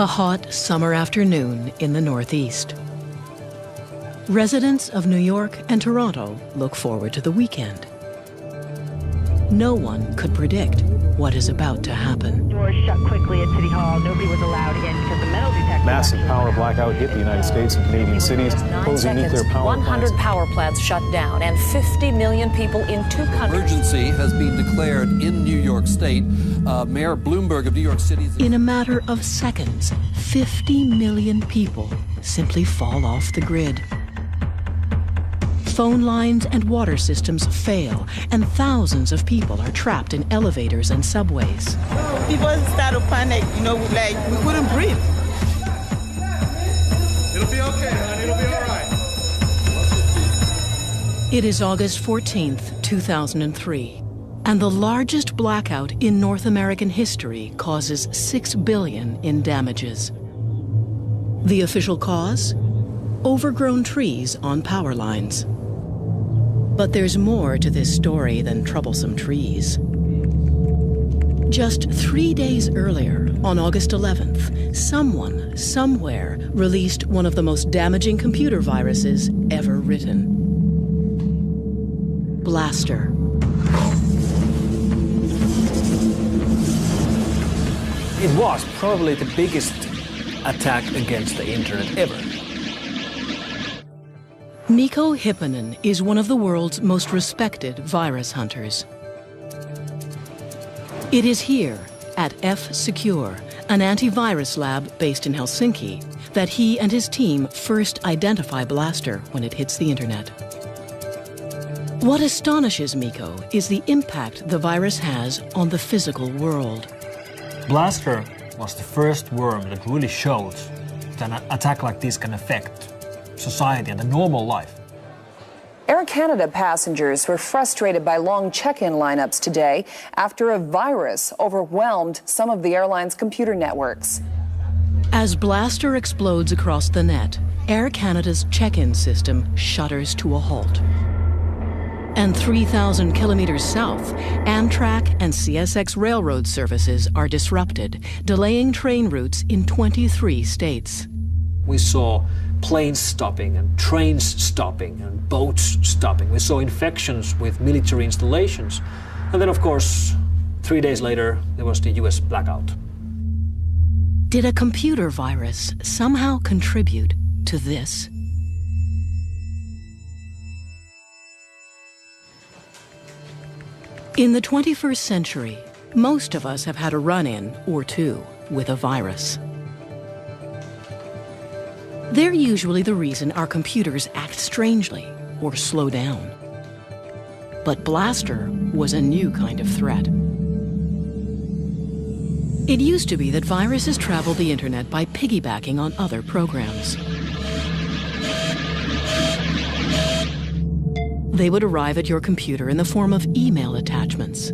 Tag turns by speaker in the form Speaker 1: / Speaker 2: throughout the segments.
Speaker 1: A hot summer afternoon in the Northeast. Residents of New York and Toronto look forward to the weekend. No one could predict what is about to happen.
Speaker 2: Doors shut quickly at City Hall. Nobody was allowed in because the metal detector...
Speaker 3: Massive power blackout hit the United States and Canadian cities, closing nuclear power plants.
Speaker 4: 100 power plants shut down and 50 million people in 2 countries.
Speaker 5: Emergency has been declared in New York State. Mayor Bloomberg of New York City...
Speaker 1: In a matter of seconds, 50 million people simply fall off the grid. Phone lines and water systems fail, and thousands of people are trapped in elevators and subways.
Speaker 6: People start to panic, like we couldn't breathe.
Speaker 7: It'll be okay, honey, it'll be all right.
Speaker 1: It is August 14th, 2003, and the largest blackout in North American history causes $6 billion in damages. The official cause? Overgrown trees on power lines. But there's more to this story than troublesome trees. Just 3 days earlier, on August 11th, someone, somewhere, released one of the most damaging computer viruses ever written. Blaster.
Speaker 8: It was probably the biggest attack against the internet ever.
Speaker 1: Mikko Hyppönen is one of the world's most respected virus hunters. It is here, at F-Secure, an antivirus lab based in Helsinki, that he and his team first identify Blaster when it hits the internet. What astonishes Mikko is the impact the virus has on the physical world.
Speaker 8: Blaster was the first worm that really showed that an attack like this can affect society and the normal life.
Speaker 4: Air Canada passengers were frustrated by long check-in lineups today after a virus overwhelmed some of the airline's computer networks.
Speaker 1: As Blaster explodes across the net, Air Canada's check-in system shudders to a halt. And 3,000 kilometers south, Amtrak and CSX railroad services are disrupted, delaying train routes in 23 states.
Speaker 8: We saw planes stopping and trains stopping and boats stopping. We saw infections with military installations. And then, of course, 3 days later, there was the US blackout.
Speaker 1: Did a computer virus somehow contribute to this? In the 21st century, most of us have had a run-in or two with a virus. They're usually the reason our computers act strangely or slow down. But Blaster was a new kind of threat. It used to be that viruses traveled the internet by piggybacking on other programs. They would arrive at your computer in the form of email attachments.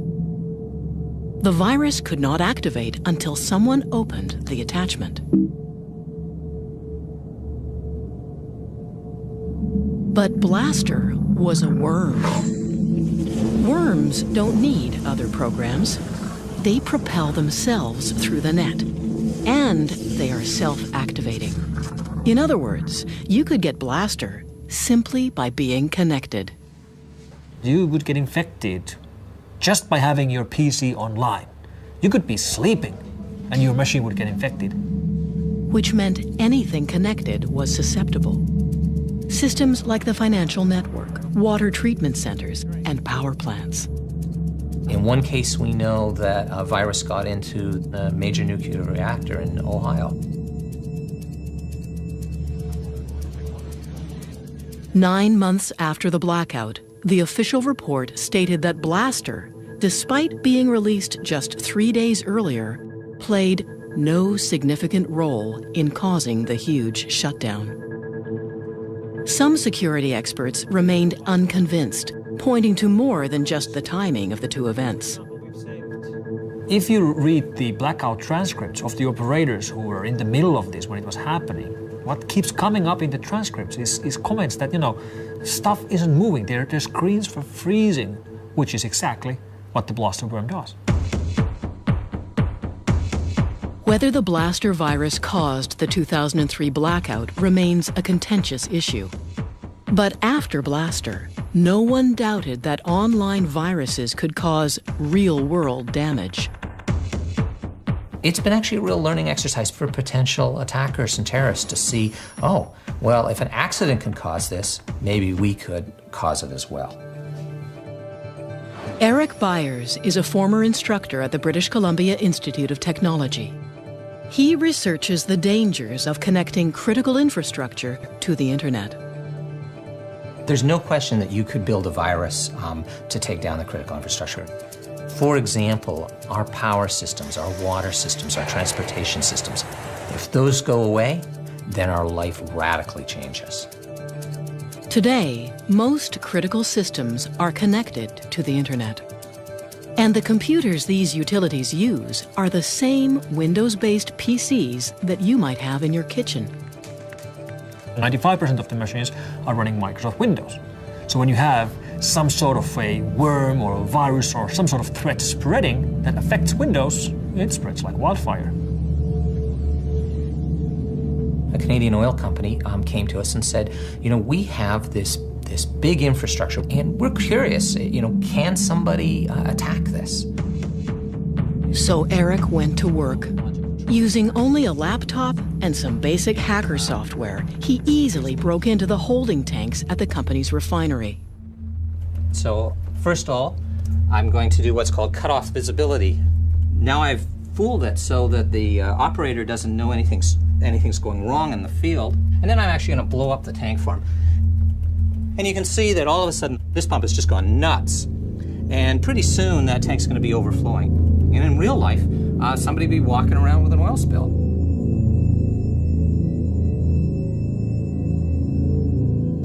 Speaker 1: The virus could not activate until someone opened the attachment. But Blaster was a worm. Worms don't need other programs. They propel themselves through the net, and they are self-activating. In other words, you could get Blaster simply by being connected.
Speaker 8: You would get infected just by having your PC online. You could be sleeping and your machine would get infected.
Speaker 1: Which meant anything connected was susceptible. Systems like the financial network, water treatment centers, and power plants.
Speaker 9: In one case, we know that a virus got into a major nuclear reactor in Ohio.
Speaker 1: 9 months after the blackout, the official report stated that Blaster, despite being released just 3 days earlier, played no significant role in causing the huge shutdown. Some security experts remained unconvinced, pointing to more than just the timing of the two events.
Speaker 8: If you read the blackout transcripts of the operators who were in the middle of this when it was happening, what keeps coming up in the transcripts is comments that, stuff isn't moving. Their screens were freezing, which is exactly what the Blaster worm does.
Speaker 1: Whether the blaster virus caused the 2003 blackout remains a contentious issue. But after Blaster, no one doubted that online viruses could cause real-world damage.
Speaker 9: It's been actually a real learning exercise for potential attackers and terrorists to see, oh, well, if an accident can cause this, maybe we could cause it as well.
Speaker 1: Eric Byers is a former instructor at the British Columbia Institute of Technology. He researches the dangers of connecting critical infrastructure to the internet.
Speaker 9: There's no question that you could build a virus to take down the critical infrastructure. For example, our power systems, our water systems, our transportation systems. If those go away, then our life radically changes.
Speaker 1: Today, most critical systems are connected to the internet. And the computers these utilities use are the same Windows-based PCs that you might have in your kitchen.
Speaker 8: 95% of the machines are running Microsoft Windows. So when you have some sort of a worm or a virus or some sort of threat spreading that affects Windows, it spreads like wildfire.
Speaker 9: A Canadian oil company came to us and said, you know, we have this big infrastructure and we're curious, you know, can somebody attack this?
Speaker 1: So Eric went to work. Using only a laptop and some basic hacker software, he easily broke into the holding tanks at the company's refinery.
Speaker 9: So, first of all, I'm going to do what's called cutoff visibility. Now I've fooled it so that the operator doesn't know anything's going wrong in the field. And then I'm actually going to blow up the tank for him. And you can see that all of a sudden, this pump has just gone nuts. And pretty soon, that tank's going to be overflowing. And in real life, somebody will be walking around with an oil spill.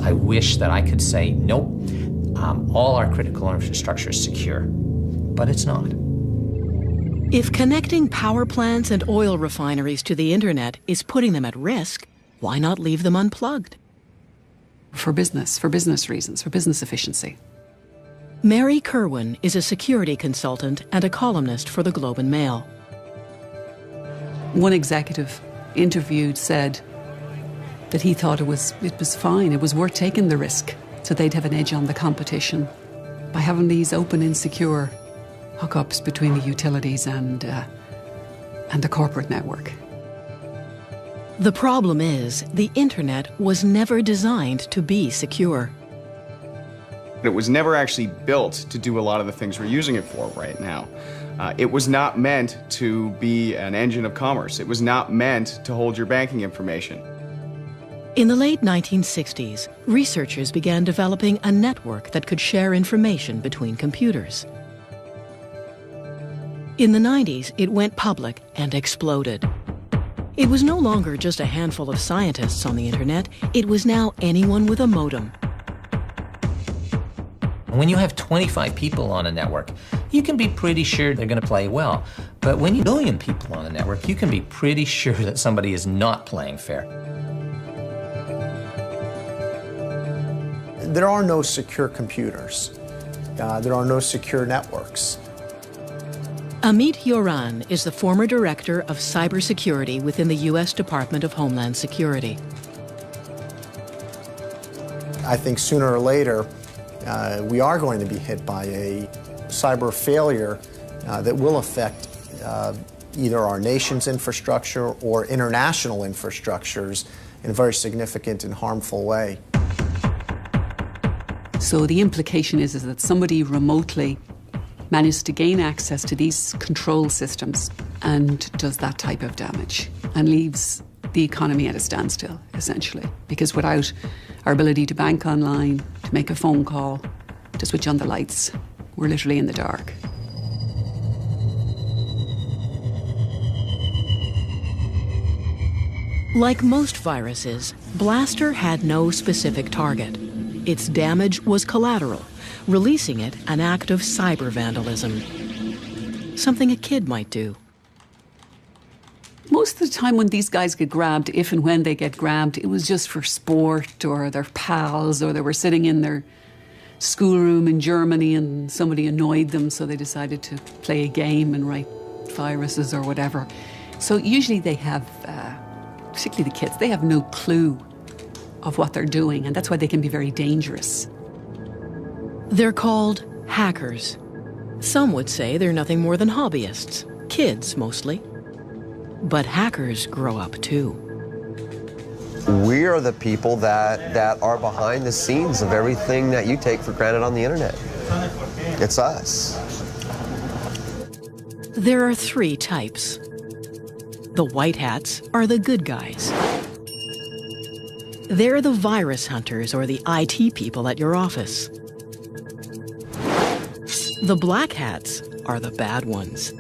Speaker 9: I wish that I could say, nope, all our critical infrastructure is secure, but it's not.
Speaker 1: If connecting power plants and oil refineries to the internet is putting them at risk, why not leave them unplugged?
Speaker 10: For business reasons, for business efficiency.
Speaker 1: Mary Kerwin is a security consultant and a columnist for the Globe and Mail.
Speaker 10: One executive interviewed said that he thought it was fine, it was worth taking the risk, so they'd have an edge on the competition by having these open and secure hookups between the utilities and the corporate network.
Speaker 1: The problem is, the internet was never designed to be secure.
Speaker 11: It was never actually built to do a lot of the things we're using it for right now. It was not meant to be an engine of commerce. It was not meant to hold your banking information.
Speaker 1: In the late 1960s, researchers began developing a network that could share information between computers. In the 90s, it went public and exploded. It was no longer just a handful of scientists on the internet, it was now anyone with a modem.
Speaker 9: When you have 25 people on a network, you can be pretty sure they're going to play well. But when you have a million people on a network, you can be pretty sure that somebody is not playing fair.
Speaker 12: There are no secure computers. There are no secure networks.
Speaker 1: Amit Yoran is the former director of cybersecurity within the U.S. Department of Homeland Security.
Speaker 12: I think sooner or later, we are going to be hit by a cyber failure that will affect either our nation's infrastructure or international infrastructures in a very significant and harmful way.
Speaker 10: So the implication is that somebody remotely managed to gain access to these control systems and does that type of damage and leaves the economy at a standstill, essentially. Because without our ability to bank online, to make a phone call, to switch on the lights, we're literally in the dark.
Speaker 1: Like most viruses, Blaster had no specific target. Its damage was collateral, releasing it an act of cyber vandalism. Something a kid might do.
Speaker 10: Most of the time when these guys get grabbed, if and when they get grabbed, it was just for sport or their pals, or they were sitting in their schoolroom in Germany and somebody annoyed them, so they decided to play a game and write viruses or whatever. So usually they have, particularly the kids, they have no clue of what they're doing, and that's why they can be very dangerous.
Speaker 1: They're called hackers. Some would say they're nothing more than hobbyists, kids mostly. But hackers grow up too.
Speaker 13: We are the people that are behind the scenes of everything that you take for granted on the internet. It's us.
Speaker 1: There are three types. The white hats are the good guys. They're the virus hunters or the IT people at your office. The black hats are the bad ones.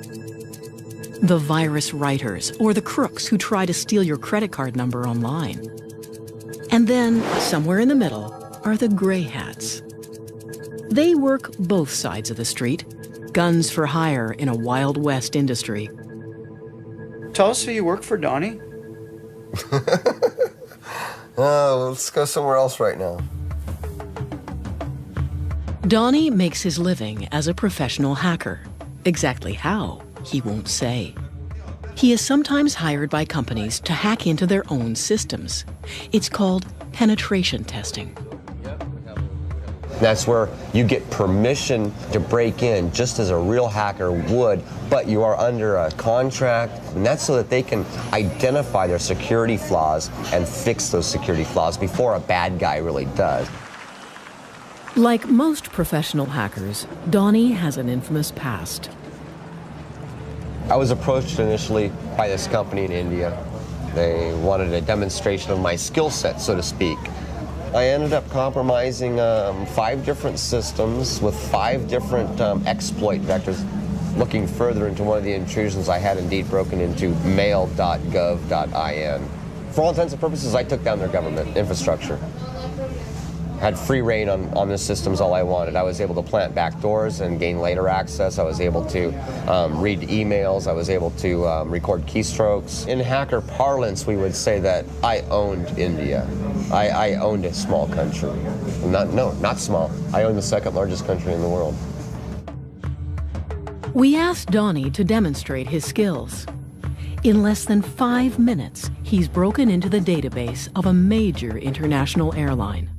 Speaker 1: The virus writers or the crooks who try to steal your credit card number online. And then, somewhere in the middle, are the gray hats. They work both sides of the street, guns for hire in a Wild West industry.
Speaker 14: Tell us who you work for, Donnie.
Speaker 13: Let's go somewhere else right now.
Speaker 1: Donnie makes his living as a professional hacker. Exactly how, he won't say. He is sometimes hired by companies to hack into their own systems. It's called penetration testing.
Speaker 13: That's where you get permission to break in just as a real hacker would, but you are under a contract, and that's so that they can identify their security flaws and fix those security flaws before a bad guy really does.
Speaker 1: Like most professional hackers, Donnie has an infamous past.
Speaker 13: I was approached initially by this company in India. They wanted a demonstration of my skill set, so to speak. I ended up compromising 5 different systems with 5 different exploit vectors. Looking further into one of the intrusions, I had indeed broken into mail.gov.in. For all intents and purposes, I took down their government infrastructure. Had free reign on the systems all I wanted. I was able to plant backdoors and gain later access. I was able to read emails. I was able to record keystrokes. In hacker parlance, we would say that I owned India. I owned a small country. Not small. I owned the 2nd largest country in the world.
Speaker 1: We asked Donnie to demonstrate his skills. In less than 5 minutes, he's broken into the database of a major international airline.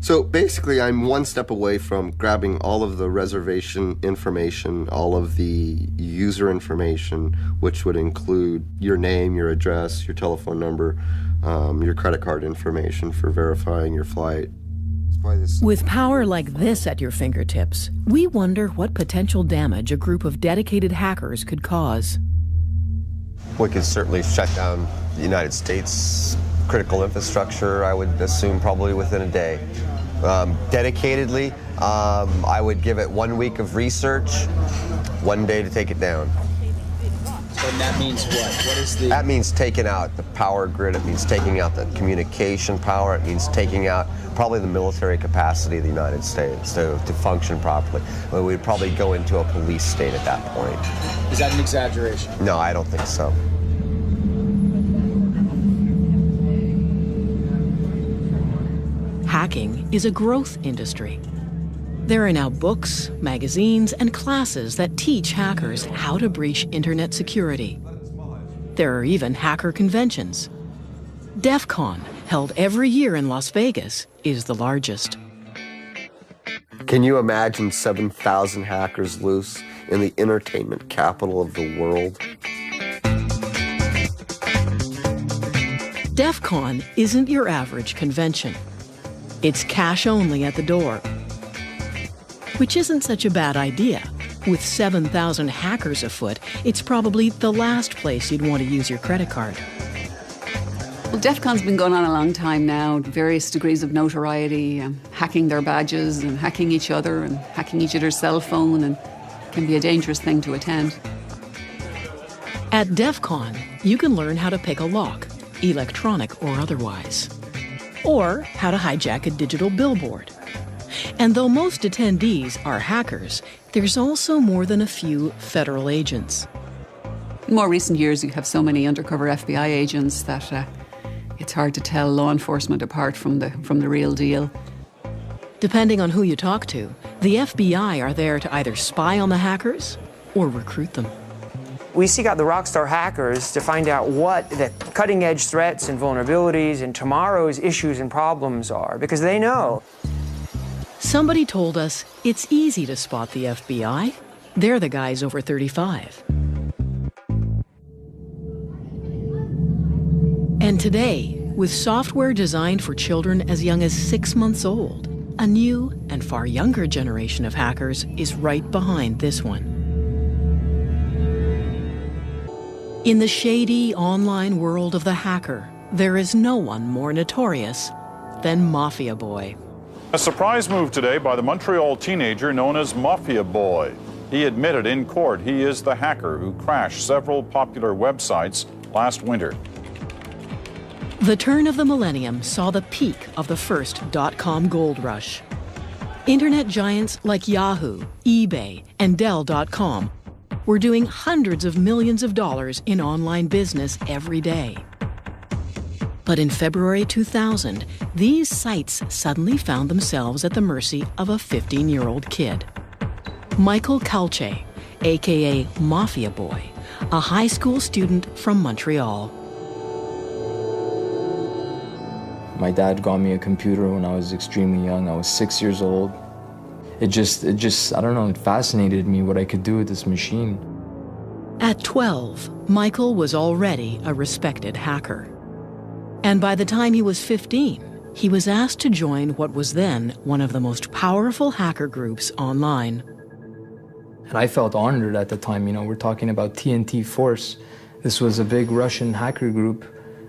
Speaker 13: So basically, I'm one step away from grabbing all of the reservation information, all of the user information, which would include your name, your address, your telephone number, your credit card information for verifying your flight.
Speaker 1: With power like this at your fingertips, we wonder what potential damage a group of dedicated hackers could cause.
Speaker 13: We could certainly shut down the United States critical infrastructure, I would assume probably within a day. Dedicatedly, I would give it 1 week of research, 1 day to take it down.
Speaker 14: And that means what? What is the...
Speaker 13: That means taking out the power grid, it means taking out the communication power, it means taking out probably the military capacity of the United States to function properly. We'd probably go into a police state at that point.
Speaker 14: Is that an exaggeration?
Speaker 13: No, I don't think so.
Speaker 1: Hacking is a growth industry. There are now books, magazines, and classes that teach hackers how to breach internet security. There are even hacker conventions. DEF CON, held every year in Las Vegas, is the largest.
Speaker 13: Can you imagine 7,000 hackers loose in the entertainment capital of the world?
Speaker 1: DEF CON isn't your average convention. It's cash only at the door, which isn't such a bad idea. With 7,000 hackers afoot, it's probably the last place you'd want to use your credit card.
Speaker 10: Well, DEF CON's been going on a long time now, various degrees of notoriety, hacking their badges and hacking each other and hacking each other's cell phone, and can be a dangerous thing to attend.
Speaker 1: At DEF CON, you can learn how to pick a lock, electronic or otherwise, or how to hijack a digital billboard. And though most attendees are hackers, there's also more than a few federal agents.
Speaker 10: In more recent years, you have so many undercover FBI agents that it's hard to tell law enforcement apart from the real deal.
Speaker 1: Depending on who you talk to, the FBI are there to either spy on the hackers or recruit them.
Speaker 15: We seek out the rockstar hackers to find out what the cutting-edge threats and vulnerabilities and tomorrow's issues and problems are, because they know.
Speaker 1: Somebody told us it's easy to spot the FBI. They're the guys over 35. And today, with software designed for children as young as 6 months old, a new and far younger generation of hackers is right behind this one. In the shady online world of the hacker, there is no one more notorious than Mafia Boy.
Speaker 16: A surprise move today by the Montreal teenager known as Mafia Boy. He admitted in court he is the hacker who crashed several popular websites last winter.
Speaker 1: The turn of the millennium saw the peak of the first .com gold rush. Internet giants like Yahoo, eBay, and Dell.com were doing hundreds of millions of dollars in online business every day. But in February 2000, these sites suddenly found themselves at the mercy of a 15-year-old kid. Michael Calce, aka Mafia Boy, a high school student from Montreal.
Speaker 17: My dad got me a computer when I was extremely young. I was 6 years old. It just, I don't know, it fascinated me what I could do with this machine.
Speaker 1: At 12, Michael was already a respected hacker. And by the time he was 15, he was asked to join what was then one of the most powerful hacker groups online.
Speaker 17: And I felt honored at the time. You know, we're talking about TNT Force. This was a big Russian hacker group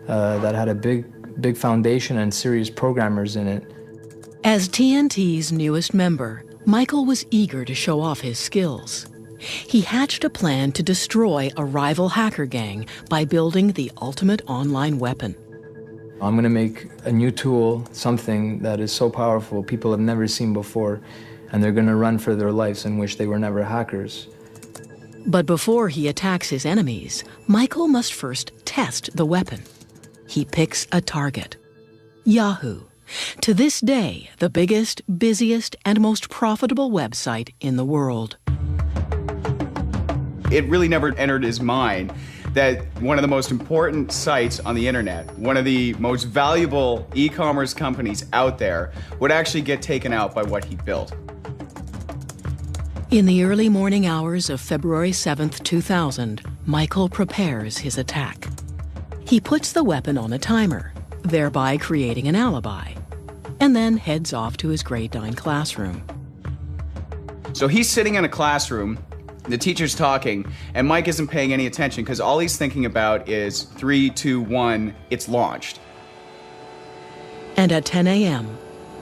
Speaker 17: that had a big foundation and serious programmers in it.
Speaker 1: As TNT's newest member, Michael was eager to show off his skills. He hatched a plan to destroy a rival hacker gang by building the ultimate online weapon.
Speaker 17: I'm going to make a new tool, something that is so powerful people have never seen before, and they're going to run for their lives and wish they were never hackers.
Speaker 1: But before he attacks his enemies, Michael must first test the weapon. He picks a target: Yahoo. To this day, the biggest, busiest, and most profitable website in the world.
Speaker 11: It really never entered his mind that one of the most important sites on the internet, one of the most valuable e-commerce companies out there, would actually get taken out by what he built.
Speaker 1: In the early morning hours of February 7th, 2000, Michael prepares his attack. He puts the weapon on a timer, thereby creating an alibi, and then heads off to his grade 9 classroom.
Speaker 11: So he's sitting in a classroom, the teacher's talking, and Mike isn't paying any attention because all he's thinking about is 3, 2, 1, it's launched.
Speaker 1: And at 10 a.m.,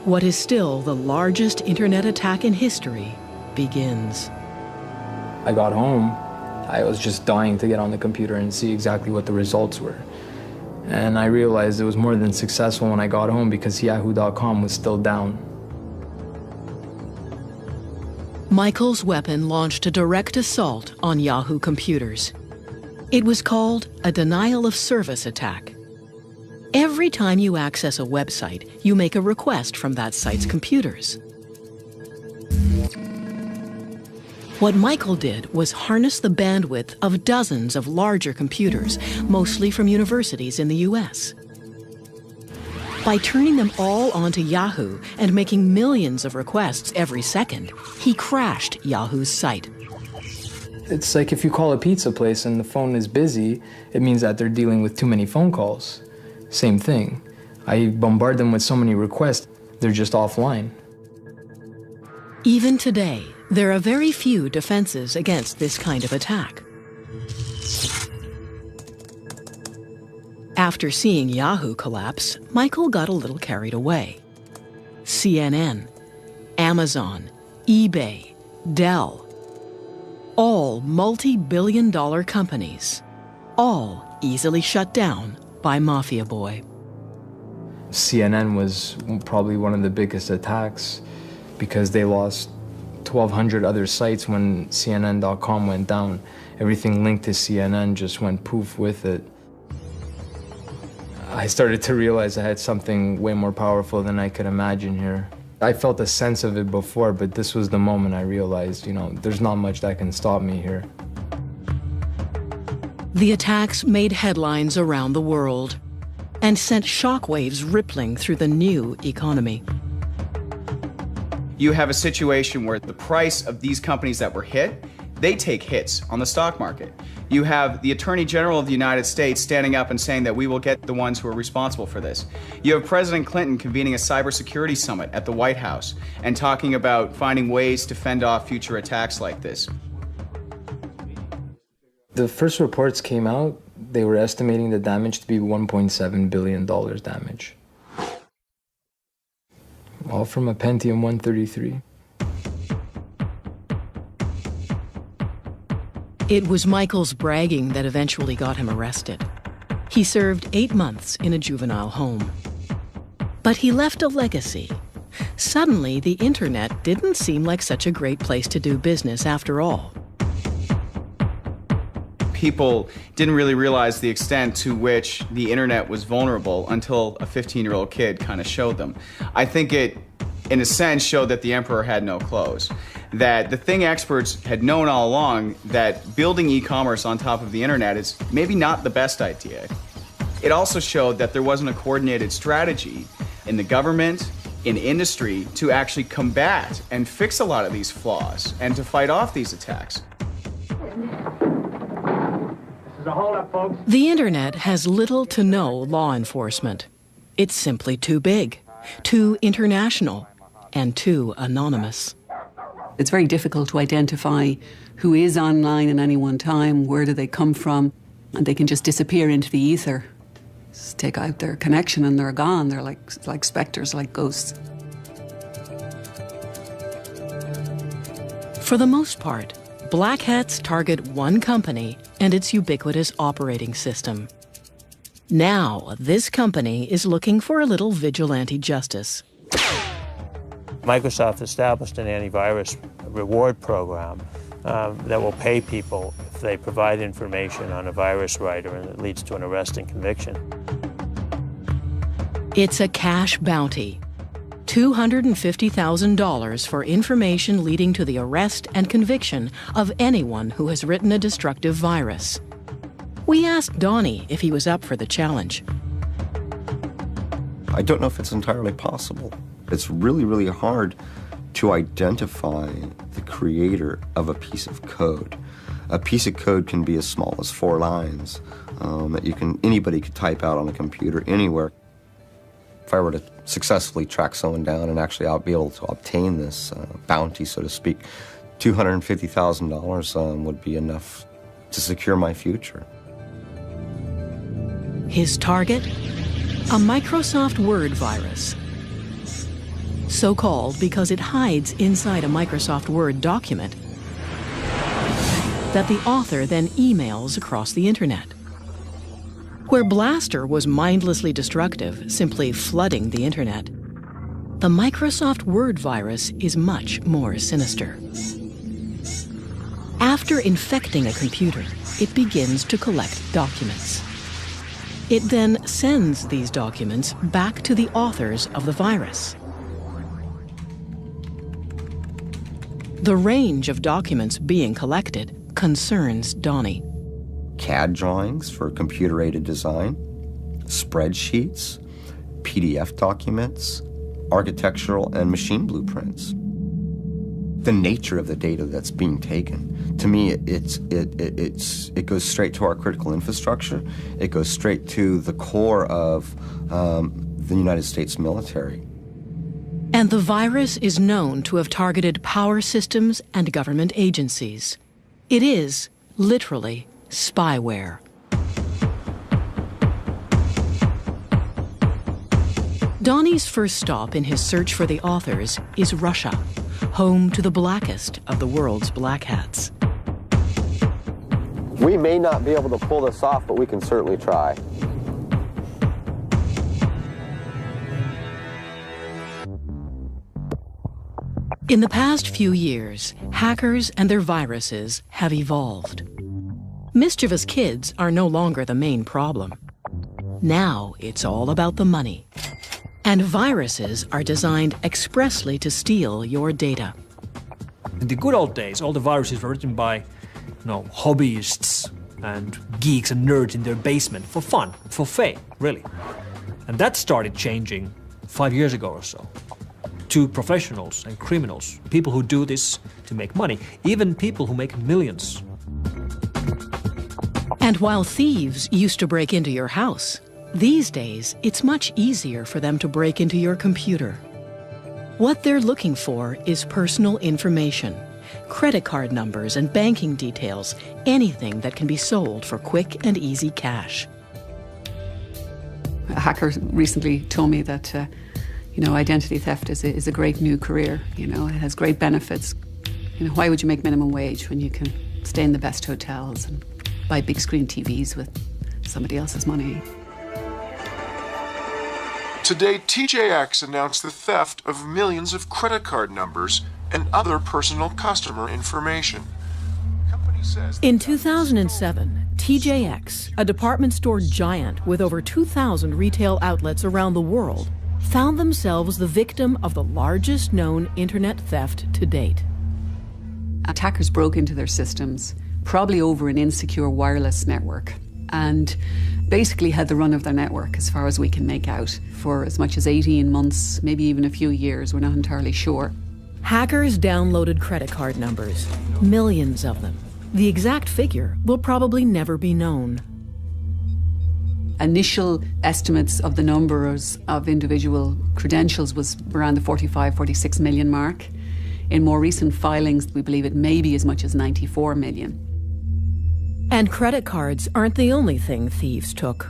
Speaker 1: what is still the largest internet attack in history begins.
Speaker 17: I got home, I was just dying to get on the computer and see exactly what the results were. And I realized it was more than successful when I got home because Yahoo.com was still down.
Speaker 1: Michael's weapon launched a direct assault on Yahoo computers. It was called a denial of service attack. Every time you access a website, you make a request from that site's computers. What Michael did was harness the bandwidth of dozens of larger computers, mostly from universities in the US. By turning them all onto Yahoo and making millions of requests every second, he crashed Yahoo's site.
Speaker 17: It's like if you call a pizza place and the phone is busy, it means that they're dealing with too many phone calls. Same thing. I bombard them with so many requests, they're just offline.
Speaker 1: Even today, there are very few defenses against this kind of attack. After seeing Yahoo collapse, Michael got a little carried away. CNN, Amazon, eBay, Dell, all multi-billion-dollar companies, all easily shut down by Mafia Boy.
Speaker 17: CNN was probably one of the biggest attacks because they lost 1,200 other sites when CNN.com went down. Everything linked to CNN just went poof with it. I started to realize I had something way more powerful than I could imagine here. I felt a sense of it before, but this was the moment I realized, you know, there's not much that can stop me here.
Speaker 1: The attacks made headlines around the world and sent shockwaves rippling through the new economy.
Speaker 11: You have a situation where the price of these companies that were hit, they take hits on the stock market. You have the Attorney General of the United States standing up and saying that we will get the ones who are responsible for this. You have President Clinton convening a cybersecurity summit at the White House and talking about finding ways to fend off future attacks like this.
Speaker 17: The first reports came out, they were estimating the damage to be $1.7 billion damage. All from a Pentium 133.
Speaker 1: It was Michael's bragging that eventually got him arrested. He served 8 months in a juvenile home. But he left a legacy. Suddenly, the internet didn't seem like such a great place to do business after all.
Speaker 11: People didn't really realize the extent to which the internet was vulnerable until a 15-year-old kid kind of showed them. I think it, in a sense, showed that the emperor had no clothes. That the thing experts had known all along, that building e-commerce on top of the internet is maybe not the best idea. It also showed that there wasn't a coordinated strategy in the government, in industry, to actually combat and fix a lot of these flaws and to fight off these attacks.
Speaker 1: The internet has little to no law enforcement. It's simply too big, too international, and too anonymous.
Speaker 10: It's very difficult to identify who is online at any one time, where do they come from, and they can just disappear into the ether. Just take out their connection and they're gone. They're like specters, like ghosts.
Speaker 1: For the most part, black hats target one company and its ubiquitous operating system. Now, this company is looking for a little vigilante justice.
Speaker 18: Microsoft established an antivirus reward program that will pay people if they provide information on a virus writer and it leads to an arrest and conviction.
Speaker 1: It's a cash bounty. $250,000 for information leading to the arrest and conviction of anyone who has written a destructive virus. We asked Donnie if he was up for the challenge.
Speaker 19: I don't know if it's entirely possible. It's really, really hard to identify the creator of a piece of code. A piece of code can be as small as 4 lines that anybody could type out on a computer anywhere. If I were to successfully track someone down and actually be able to obtain this bounty, so to speak, $250,000 would be enough to secure my future.
Speaker 1: His target? A Microsoft Word virus. So called because it hides inside a Microsoft Word document that the author then emails across the internet. Where Blaster was mindlessly destructive, simply flooding the internet, the Microsoft Word virus is much more sinister. After infecting a computer, it begins to collect documents. It then sends these documents back to the authors of the virus. The range of documents being collected concerns Donnie.
Speaker 19: CAD drawings for computer-aided design, spreadsheets, PDF documents, architectural and machine blueprints. The nature of the data that's being taken, to me, it goes straight to our critical infrastructure. It goes straight to the core of the United States military.
Speaker 1: And the virus is known to have targeted power systems and government agencies. It is, literally, spyware. Donnie's first stop in his search for the authors is Russia, home to the blackest of the world's black hats.
Speaker 13: We may not be able to pull this off, but we can certainly try.
Speaker 1: In the past few years, hackers and their viruses have evolved. Mischievous kids are no longer the main problem. Now it's all about the money. And viruses are designed expressly to steal your data.
Speaker 8: In the good old days, all the viruses were written by, hobbyists, and geeks and nerds in their basement for fun, for fame, really. And that started changing 5 years ago or so. To professionals and criminals, people who do this to make money, even people who make millions.
Speaker 1: And while thieves used to break into your house, these days it's much easier for them to break into your computer. What they're looking for is personal information, credit card numbers and banking details, anything that can be sold for quick and easy cash.
Speaker 10: A hacker recently told me that identity theft is a great new career. It has great benefits. Why would you make minimum wage when you can stay in the best hotels and buy big screen TVs with somebody else's money?
Speaker 20: Today, TJX announced the theft of millions of credit card numbers and other personal customer information.
Speaker 21: In 2007, TJX, a department store giant with over 2,000 retail outlets around the world, found themselves the victim of the largest known internet theft to date.
Speaker 10: Attackers broke into their systems, probably over an insecure wireless network, and basically had the run of their network as far as we can make out for as much as 18 months, maybe even a few years, we're not entirely sure.
Speaker 21: Hackers downloaded credit card numbers, millions of them. The exact figure will probably never be known.
Speaker 10: Initial estimates of the numbers of individual credentials was around the 45, 46 million mark. In more recent filings, we believe it may be as much as 94 million.
Speaker 21: And credit cards aren't the only thing thieves took.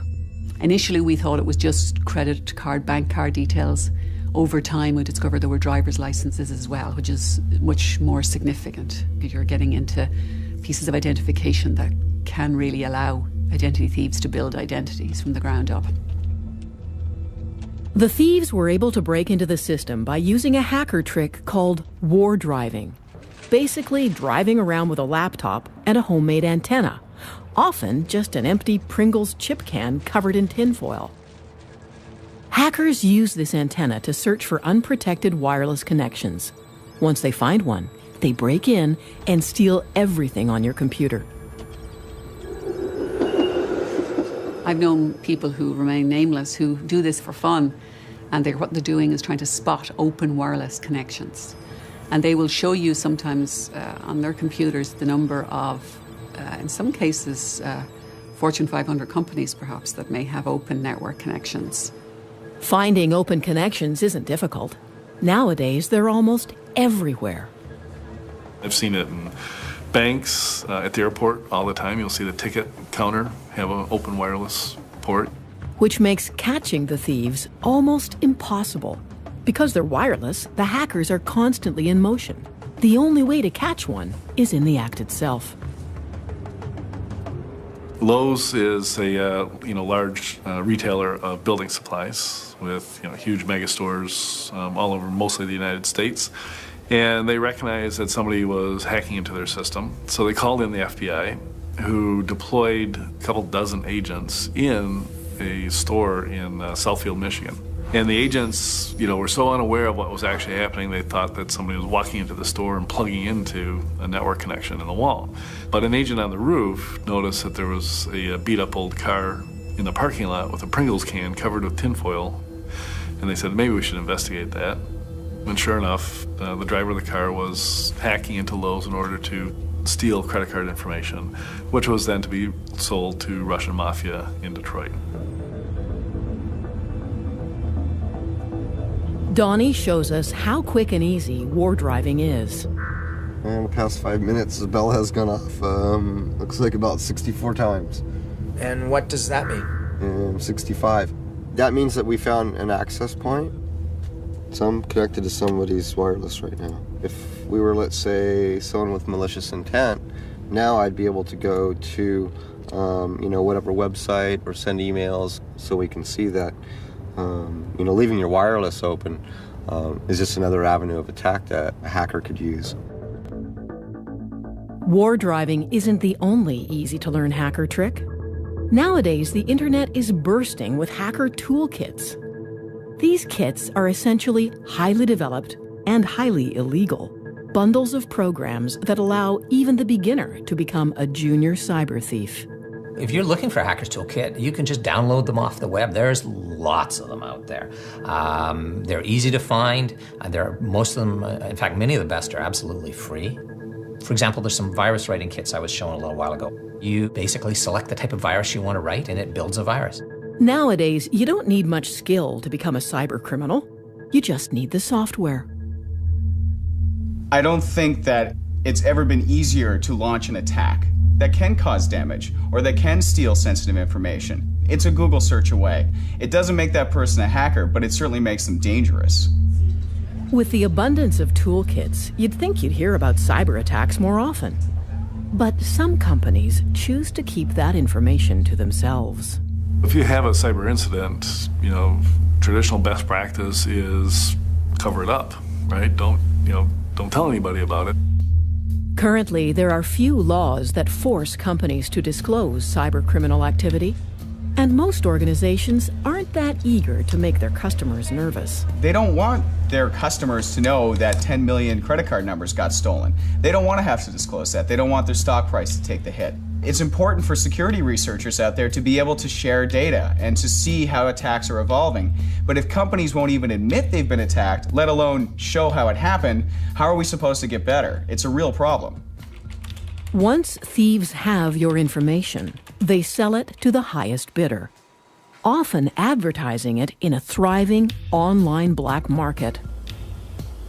Speaker 10: Initially, we thought it was just credit card, bank card details. Over time, we discovered there were driver's licenses as well, which is much more significant. You're getting into pieces of identification that can really allow identity thieves to build identities from the ground up.
Speaker 21: The thieves were able to break into the system by using a hacker trick called war driving. Basically driving around with a laptop and a homemade antenna, often just an empty Pringles chip can covered in tinfoil. Hackers use this antenna to search for unprotected wireless connections. Once they find one, they break in and steal everything on your computer.
Speaker 10: I've known people who remain nameless who do this for fun, and what they're doing is trying to spot open wireless connections. And they will show you sometimes on their computers the number of, in some cases, Fortune 500 companies perhaps that may have open network connections.
Speaker 21: Finding open connections isn't difficult. Nowadays, they're almost everywhere.
Speaker 22: I've seen it in banks, at the airport all the time. You'll see the ticket counter have an open wireless port.
Speaker 21: Which makes catching the thieves almost impossible. Because they're wireless, the hackers are constantly in motion. The only way to catch one is in the act itself.
Speaker 22: Lowe's is a large retailer of building supplies with huge mega stores all over mostly the United States. And they recognized that somebody was hacking into their system. So they called in the FBI, who deployed a couple dozen agents in a store in Southfield, Michigan. And the agents, were so unaware of what was actually happening, they thought that somebody was walking into the store and plugging into a network connection in the wall. But an agent on the roof noticed that there was a beat-up old car in the parking lot with a Pringles can covered with tinfoil. And they said, maybe we should investigate that. And sure enough, the driver of the car was hacking into Lowe's in order to steal credit card information, which was then to be sold to Russian mafia in Detroit.
Speaker 21: Donnie shows us how quick and easy war driving is.
Speaker 23: In the past 5 minutes, the bell has gone off, looks like about 64 times.
Speaker 14: And what does that mean?
Speaker 23: 65. That means that we found an access point. So I'm connected to somebody's wireless right now. If we were, let's say, someone with malicious intent, now I'd be able to go to, whatever website or send emails so we can see that. Leaving your wireless open is just another avenue of attack that a hacker could use.
Speaker 21: War driving isn't the only easy-to-learn hacker trick. Nowadays, the internet is bursting with hacker toolkits. These kits are essentially highly developed and highly illegal bundles of programs that allow even the beginner to become a junior cyber thief.
Speaker 9: If you're looking for a hacker's toolkit, you can just download them off the web. There's lots of them out there. They're easy to find. Most of them, in fact, many of the best are absolutely free. For example, there's some virus writing kits I was showing a little while ago. You basically select the type of virus you want to write, and it builds a virus.
Speaker 21: Nowadays, you don't need much skill to become a cyber criminal. You just need the software.
Speaker 11: I don't think that it's ever been easier to launch an attack that can cause damage or that can steal sensitive information. It's a Google search away. It doesn't make that person a hacker, but it certainly makes them dangerous.
Speaker 21: With the abundance of toolkits, you'd think you'd hear about cyber attacks more often. But some companies choose to keep that information to themselves.
Speaker 22: If you have a cyber incident, traditional best practice is cover it up, right? Don't tell anybody about it.
Speaker 21: Currently, there are few laws that force companies to disclose cyber criminal activity, and most organizations aren't that eager to make their customers nervous.
Speaker 11: They don't want their customers to know that 10 million credit card numbers got stolen. They don't want to have to disclose that. They don't want their stock price to take the hit. It's important for security researchers out there to be able to share data and to see how attacks are evolving. But if companies won't even admit they've been attacked, let alone show how it happened, how are we supposed to get better? It's a real problem.
Speaker 21: Once thieves have your information, they sell it to the highest bidder, often advertising it in a thriving online black market.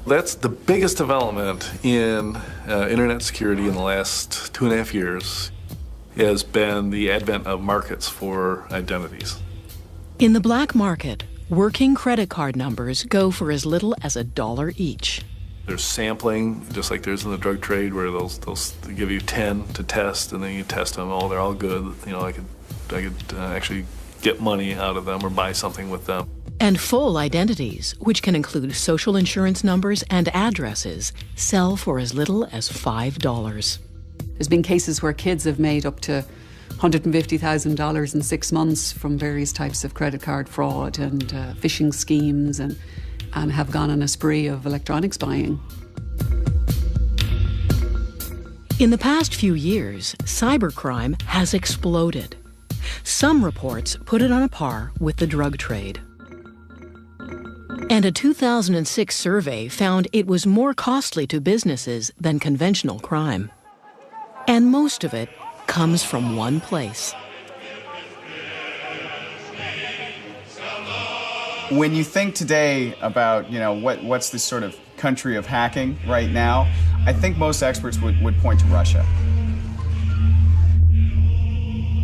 Speaker 22: That's the biggest development in internet security in the last 2.5 years. Has been the advent of markets for identities.
Speaker 1: In the black market, working credit card numbers go for as little as $1 each.
Speaker 22: There's sampling, just like there's in the drug trade, where they'll give you 10 to test, and then you test them. Oh, they're all good. I could actually get money out of them or buy something with them.
Speaker 1: And full identities, which can include social insurance numbers and addresses, sell for as little as $5.
Speaker 10: There's been cases where kids have made up to $150,000 in 6 months from various types of credit card fraud and phishing schemes and have gone on a spree of electronics buying.
Speaker 1: In the past few years, cybercrime has exploded. Some reports put it on a par with the drug trade. And a 2006 survey found it was more costly to businesses than conventional crime. And most of it comes from one place.
Speaker 11: When you think today about, what's this sort of country of hacking right now, I think most experts would point to Russia.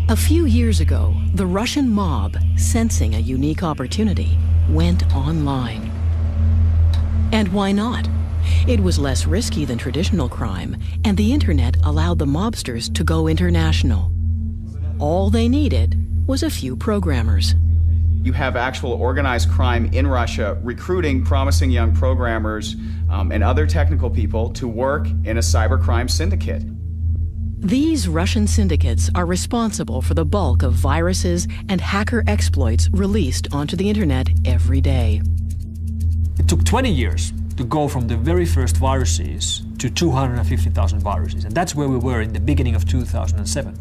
Speaker 1: A few years ago, the Russian mob, sensing a unique opportunity, went online. And why not? It was less risky than traditional crime, and the internet allowed the mobsters to go international. All they needed was a few programmers.
Speaker 11: You have actual organized crime in Russia recruiting promising young programmers and other technical people to work in a cybercrime syndicate.
Speaker 1: These Russian syndicates are responsible for the bulk of viruses and hacker exploits released onto the internet every day.
Speaker 8: It took 20 years to go from the very first viruses to 250,000 viruses. And that's where we were in the beginning of 2007.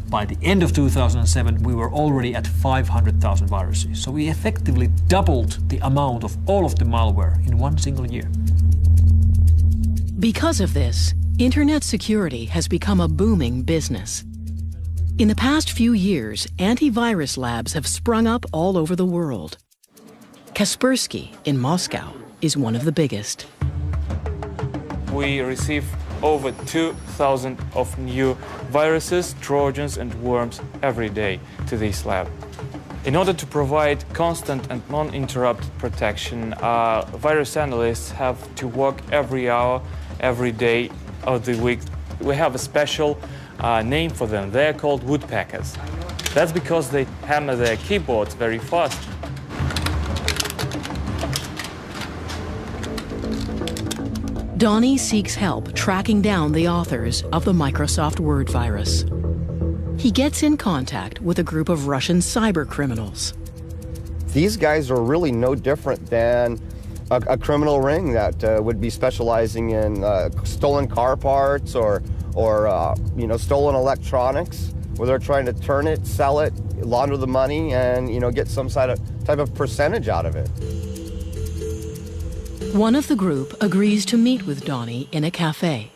Speaker 8: By the end of 2007, we were already at 500,000 viruses. So we effectively doubled the amount of all of the malware in one single year.
Speaker 1: Because of this, internet security has become a booming business. In the past few years, antivirus labs have sprung up all over the world. Kaspersky in Moscow is one of the biggest.
Speaker 2: We receive over 2,000 of new viruses, trojans and worms every day to this lab. In order to provide constant and non-interrupted protection, virus analysts have to work every hour, every day of the week. We have a special name for them. They're called woodpeckers. That's because they hammer their keyboards very fast.
Speaker 1: Donnie seeks help tracking down the authors of the Microsoft Word virus. He gets in contact with a group of Russian cyber criminals.
Speaker 23: These guys are really no different than a criminal ring that would be specializing in stolen car parts or stolen electronics.
Speaker 13: where they're trying to turn it, sell it, launder the money, and get some type of percentage out of it.
Speaker 21: One of the group agrees to meet with Donnie in a cafe.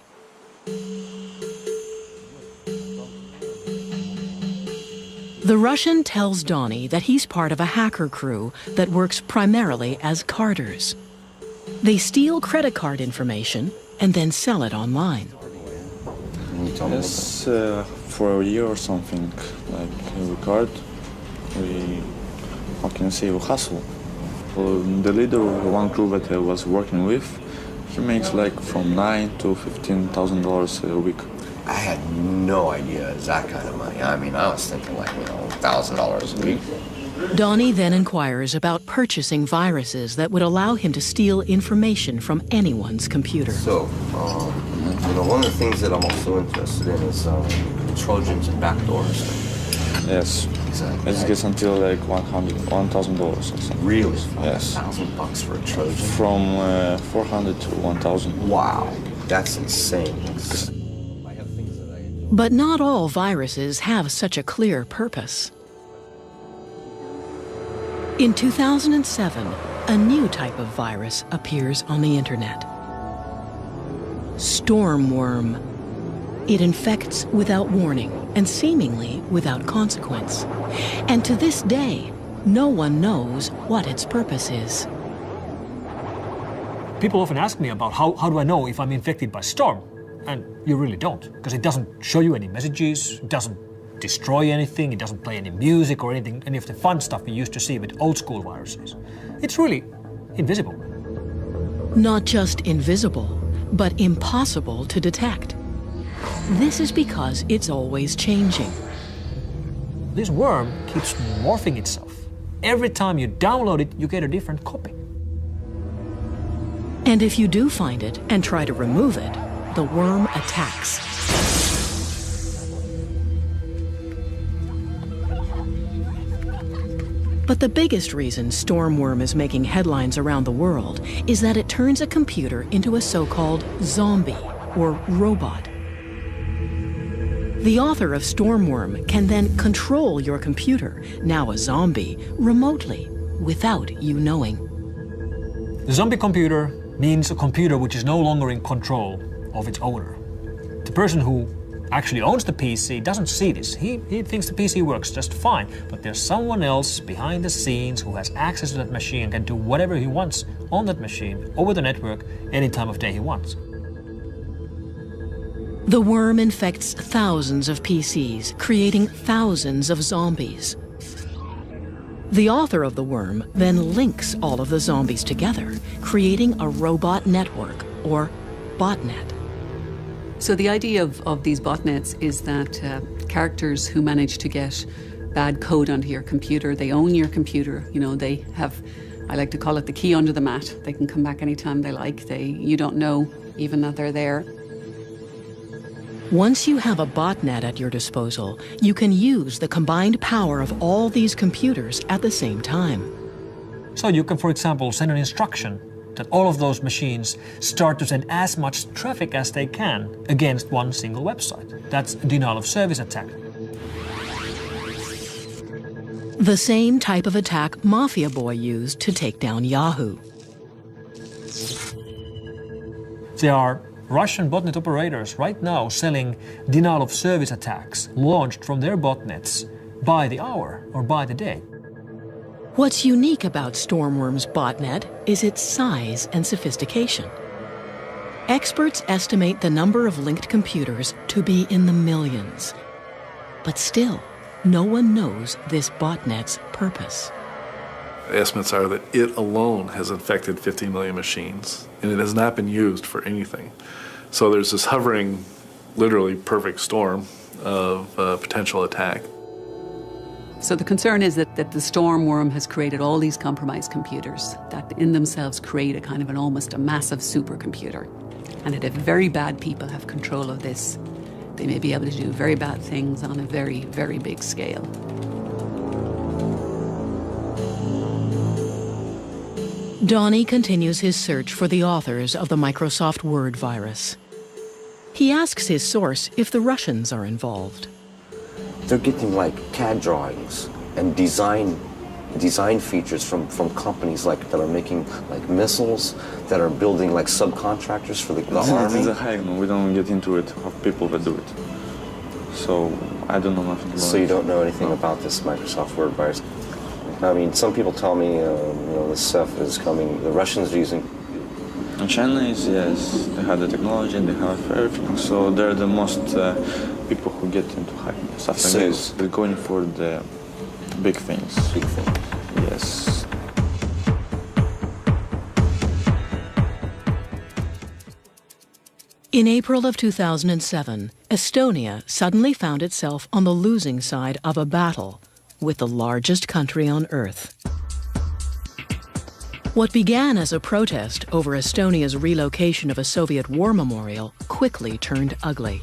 Speaker 21: The Russian tells Donnie that he's part of a hacker crew that works primarily as carders. They steal credit card information and then sell it online.
Speaker 3: Yes, for a year or something, like we card, how can I say, we hustle. The leader of the one crew that I was working with, he makes like from $9,000 to $15,000 a week.
Speaker 19: I had no idea it was that kind of money. I mean, I was thinking like, $1,000 a week.
Speaker 21: Donnie then inquires about purchasing viruses that would allow him to steal information from anyone's computer.
Speaker 19: So, one of the things that I'm also interested in is Trojans and backdoors.
Speaker 3: Yes.
Speaker 19: Exactly.
Speaker 3: It gets until like $1,000 or something.
Speaker 19: Really?
Speaker 3: Yes.
Speaker 19: $1,000 for a Trojan?
Speaker 3: From 400 to 1,000.
Speaker 19: Wow, that's insane.
Speaker 21: But not all viruses have such a clear purpose. In 2007, a new type of virus appears on the internet. Stormworm. It infects without warning and seemingly without consequence. And to this day, no one knows what its purpose is.
Speaker 8: People often ask me about how do I know if I'm infected by Storm? And you really don't, because it doesn't show you any messages, it doesn't destroy anything, it doesn't play any music or anything, any of the fun stuff we used to see with old school viruses. It's really invisible.
Speaker 21: Not just invisible, but impossible to detect. This is because it's always changing.
Speaker 8: This worm keeps morphing itself. Every time you download it, you get a different copy.
Speaker 21: And if you do find it and try to remove it, the worm attacks. But the biggest reason Stormworm is making headlines around the world is that it turns a computer into a so-called zombie or robot. The author of Stormworm can then control your computer, now a zombie, remotely, without you knowing.
Speaker 8: The zombie computer means a computer which is no longer in control of its owner. The person who actually owns the PC doesn't see this. He thinks the PC works just fine, but there's someone else behind the scenes who has access to that machine and can do whatever he wants on that machine, over the network, any time of day he wants.
Speaker 21: The worm infects thousands of PCs, creating thousands of zombies. The author of the worm then links all of the zombies together, creating a robot network, or botnet.
Speaker 10: So the idea of these botnets is that characters who manage to get bad code onto your computer, they own your computer, they have, I like to call it the key under the mat. They can come back anytime they like. You don't know even that they're there.
Speaker 21: Once you have a botnet at your disposal, you can use the combined power of all these computers at the same time.
Speaker 8: So you can, for example, send an instruction that all of those machines start to send as much traffic as they can against one single website. That's a denial of service attack.
Speaker 21: The same type of attack Mafia Boy used to take down Yahoo.
Speaker 8: There are Russian botnet operators right now selling denial of service attacks launched from their botnets by the hour or by the day.
Speaker 21: What's unique about Stormworm's botnet is its size and sophistication. Experts estimate the number of linked computers to be in the millions. But still, no one knows this botnet's purpose.
Speaker 22: Estimates are that it alone has infected 50 million machines, and it has not been used for anything. So there's this hovering, literally perfect storm of potential attack.
Speaker 10: So the concern is that the Stormworm has created all these compromised computers that in themselves create a kind of almost a massive supercomputer. And that if very bad people have control of this, they may be able to do very bad things on a very, very big scale.
Speaker 21: Donnie continues his search for the authors of the Microsoft Word virus. He asks his source if the Russians are involved.
Speaker 5: they're getting like CAD drawings and design features from companies like that are making like missiles, that are building like subcontractors for the army.
Speaker 3: It's a hack. We don't get into it of people that do it. So I don't know nothing about it.
Speaker 5: So you don't know anything about this Microsoft Word virus? I mean, some people tell me, this stuff is coming. The Russians are using.
Speaker 3: And China is, yes, they have the technology and they have everything. So they're the most people who get into hacking stuff like this. They're going for the big things.
Speaker 5: Big things.
Speaker 3: Yes.
Speaker 21: In April of 2007, Estonia suddenly found itself on the losing side of a battle with the largest country on Earth. What began as a protest over Estonia's relocation of a Soviet war memorial quickly turned ugly.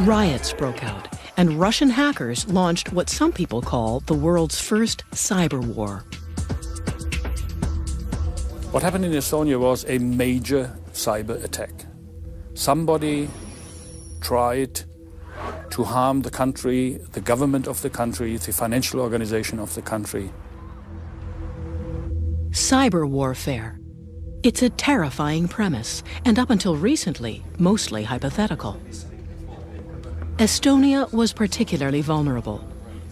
Speaker 21: Riots broke out, and Russian hackers launched what some people call the world's first cyber war.
Speaker 6: What happened in Estonia was a major cyber attack. Somebody tried to harm the country, the government of the country, the financial organization of the country.
Speaker 21: Cyber warfare. It's a terrifying premise, and up until recently, mostly hypothetical. Estonia was particularly vulnerable.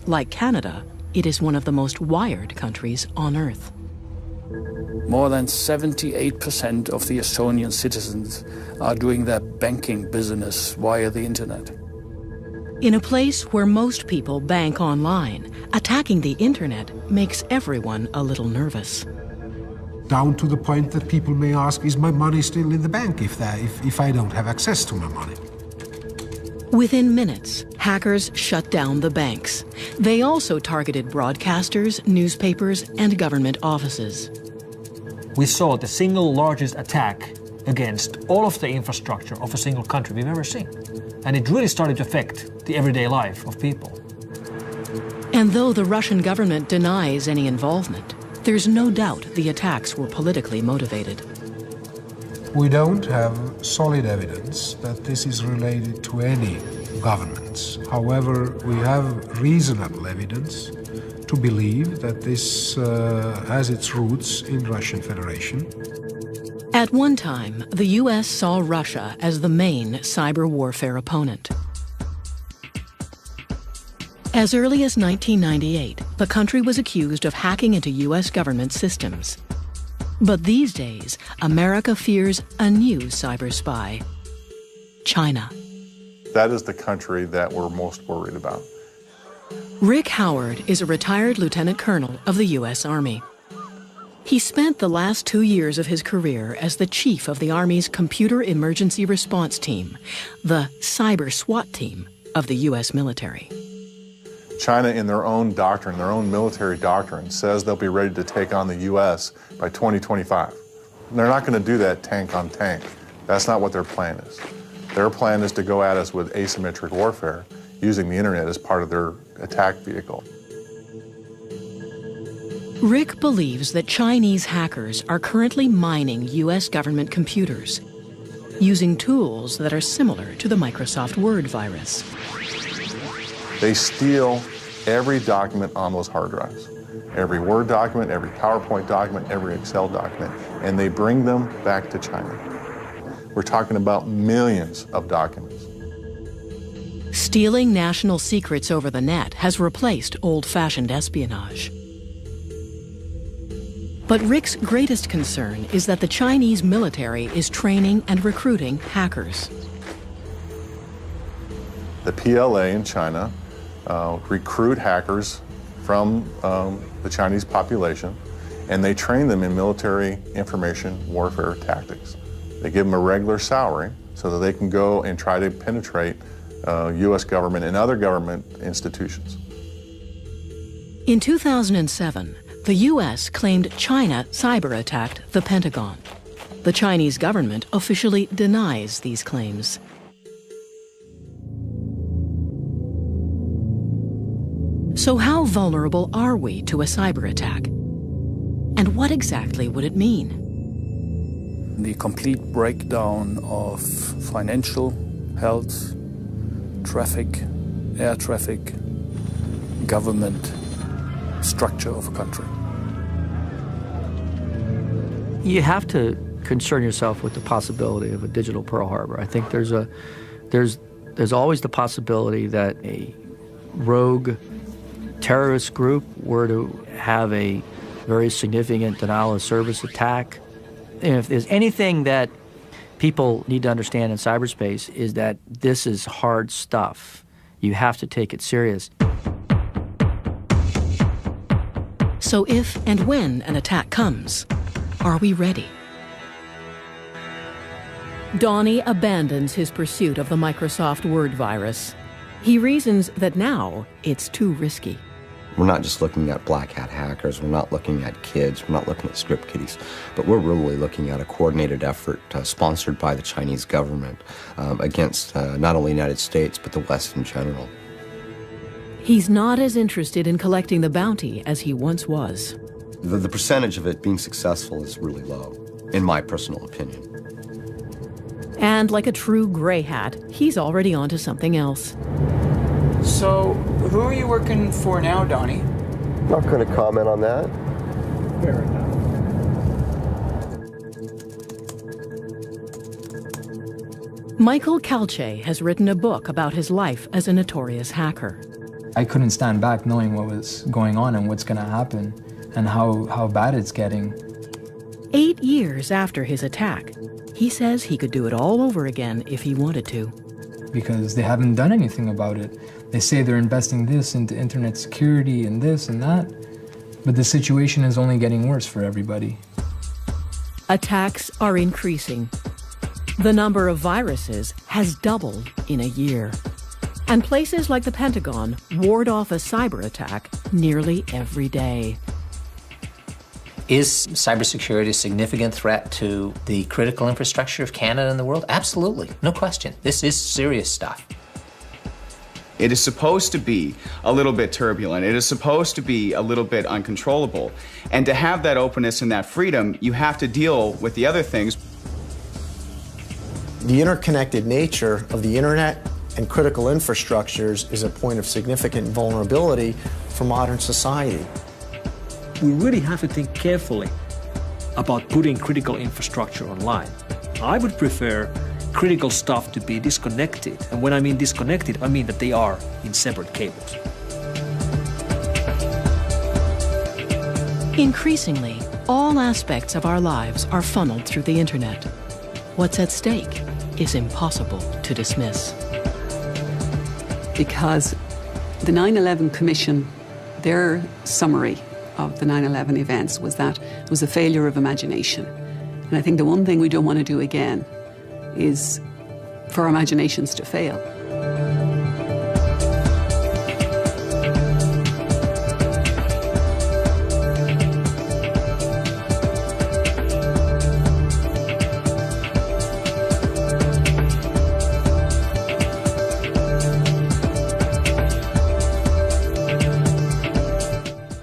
Speaker 21: Like Canada, it is one of the most wired countries on Earth.
Speaker 6: More than 78% of the Estonian citizens are doing their banking business via the internet.
Speaker 21: In a place where most people bank online, attacking the internet makes everyone a little nervous.
Speaker 7: Down to the point that people may ask, is my money still in the bank if I don't have access to my money?
Speaker 21: Within minutes, hackers shut down the banks. They also targeted broadcasters, newspapers, and government offices.
Speaker 8: We saw the single largest attack against all of the infrastructure of a single country we've ever seen. And it really started to affect the everyday life of people.
Speaker 21: And though the Russian government denies any involvement, there's no doubt the attacks were politically motivated.
Speaker 7: We don't have solid evidence that this is related to any governments. However, we have reasonable evidence to believe that this has its roots in Russian Federation.
Speaker 21: At one time, the U.S. saw Russia as the main cyber warfare opponent. As early as 1998, the country was accused of hacking into U.S. government systems. But these days, America fears a new cyber spy: China.
Speaker 24: That is the country that we're most worried about.
Speaker 21: Rick Howard is a retired lieutenant colonel of the U.S. Army. He spent the last 2 years of his career as the chief of the Army's Computer Emergency Response Team, the cyber SWAT team of the U.S. military.
Speaker 24: China, in their own doctrine, their own military doctrine, says they'll be ready to take on the U.S. by 2025. They're not going to do that tank on tank. That's not what their plan is. Their plan is to go at us with asymmetric warfare, using the internet as part of their attack vehicle.
Speaker 21: Rick believes that Chinese hackers are currently mining U.S. government computers, using tools that are similar to the Microsoft Word virus.
Speaker 24: They steal every document on those hard drives. Every Word document, every PowerPoint document, every Excel document, and they bring them back to China. We're talking about millions of documents.
Speaker 21: Stealing national secrets over the net has replaced old-fashioned espionage. But Rick's greatest concern is that the Chinese military is training and recruiting hackers.
Speaker 24: The PLA in China recruit hackers from the Chinese population, and they train them in military information warfare tactics. They give them a regular salary so that they can go and try to penetrate U.S. government and other government institutions.
Speaker 21: In 2007, the U.S. claimed China cyber-attacked the Pentagon. The Chinese government officially denies these claims. So how vulnerable are we to a cyber attack? And what exactly would it mean?
Speaker 6: The complete breakdown of financial health, traffic, air traffic, government, structure of a country.
Speaker 8: You have to concern yourself with the possibility of a digital Pearl Harbor. I think there's always the possibility that a rogue terrorist group were to have a very significant denial of service attack. And if there's anything that people need to understand in cyberspace is that this is hard stuff. You have to take it serious.
Speaker 21: So if and when an attack comes, are we ready? Donnie abandons his pursuit of the Microsoft Word virus. He reasons that now it's too risky.
Speaker 19: We're not just looking at black hat hackers, we're not looking at kids, we're not looking at script kiddies, but we're really looking at a coordinated effort sponsored by the Chinese government against not only the United States, but the West in general.
Speaker 21: He's not as interested in collecting the bounty as he once was.
Speaker 19: The percentage of it being successful is really low, in my personal opinion.
Speaker 21: And like a true gray hat, he's already onto something else.
Speaker 14: So, who are you working for now, Donnie?
Speaker 23: Not going to comment on that.
Speaker 14: Fair enough.
Speaker 21: Michael Calce has written a book about his life as a notorious hacker.
Speaker 17: I couldn't stand back knowing what was going on and what's going to happen and how bad it's getting.
Speaker 21: 8 years after his attack, he says he could do it all over again if he wanted to.
Speaker 17: Because they haven't done anything about it. They say they're investing this into internet security and this and that, but the situation is only getting worse for everybody.
Speaker 21: Attacks are increasing. The number of viruses has doubled in a year. And places like the Pentagon ward off a cyber attack nearly every day.
Speaker 9: Is cybersecurity a significant threat to the critical infrastructure of Canada and the world? Absolutely, no question. This is serious stuff.
Speaker 11: It is supposed to be a little bit turbulent. It is supposed to be a little bit uncontrollable. And to have that openness and that freedom, you have to deal with the other things.
Speaker 4: The interconnected nature of the internet and critical infrastructures is a point of significant vulnerability for modern society.
Speaker 8: We really have to think carefully about putting critical infrastructure online. I would prefer critical stuff to be disconnected. And when I mean disconnected, I mean that they are in separate cables.
Speaker 21: Increasingly, all aspects of our lives are funneled through the internet. What's at stake is impossible to dismiss.
Speaker 10: Because the 9/11 Commission, their summary of the 9/11 events was that it was a failure of imagination. And I think the one thing we don't want to do again is for our imaginations to fail.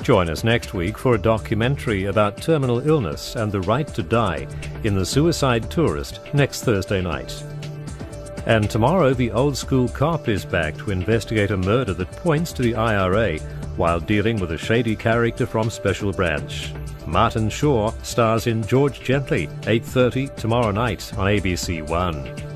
Speaker 12: Join us next week for a documentary about terminal illness and the right to die in The Suicide Tourist next Thursday night. And tomorrow, the old school cop is back to investigate a murder that points to the IRA while dealing with a shady character from Special Branch. Martin Shaw stars in George Gently, 8:30 tomorrow night on ABC 1.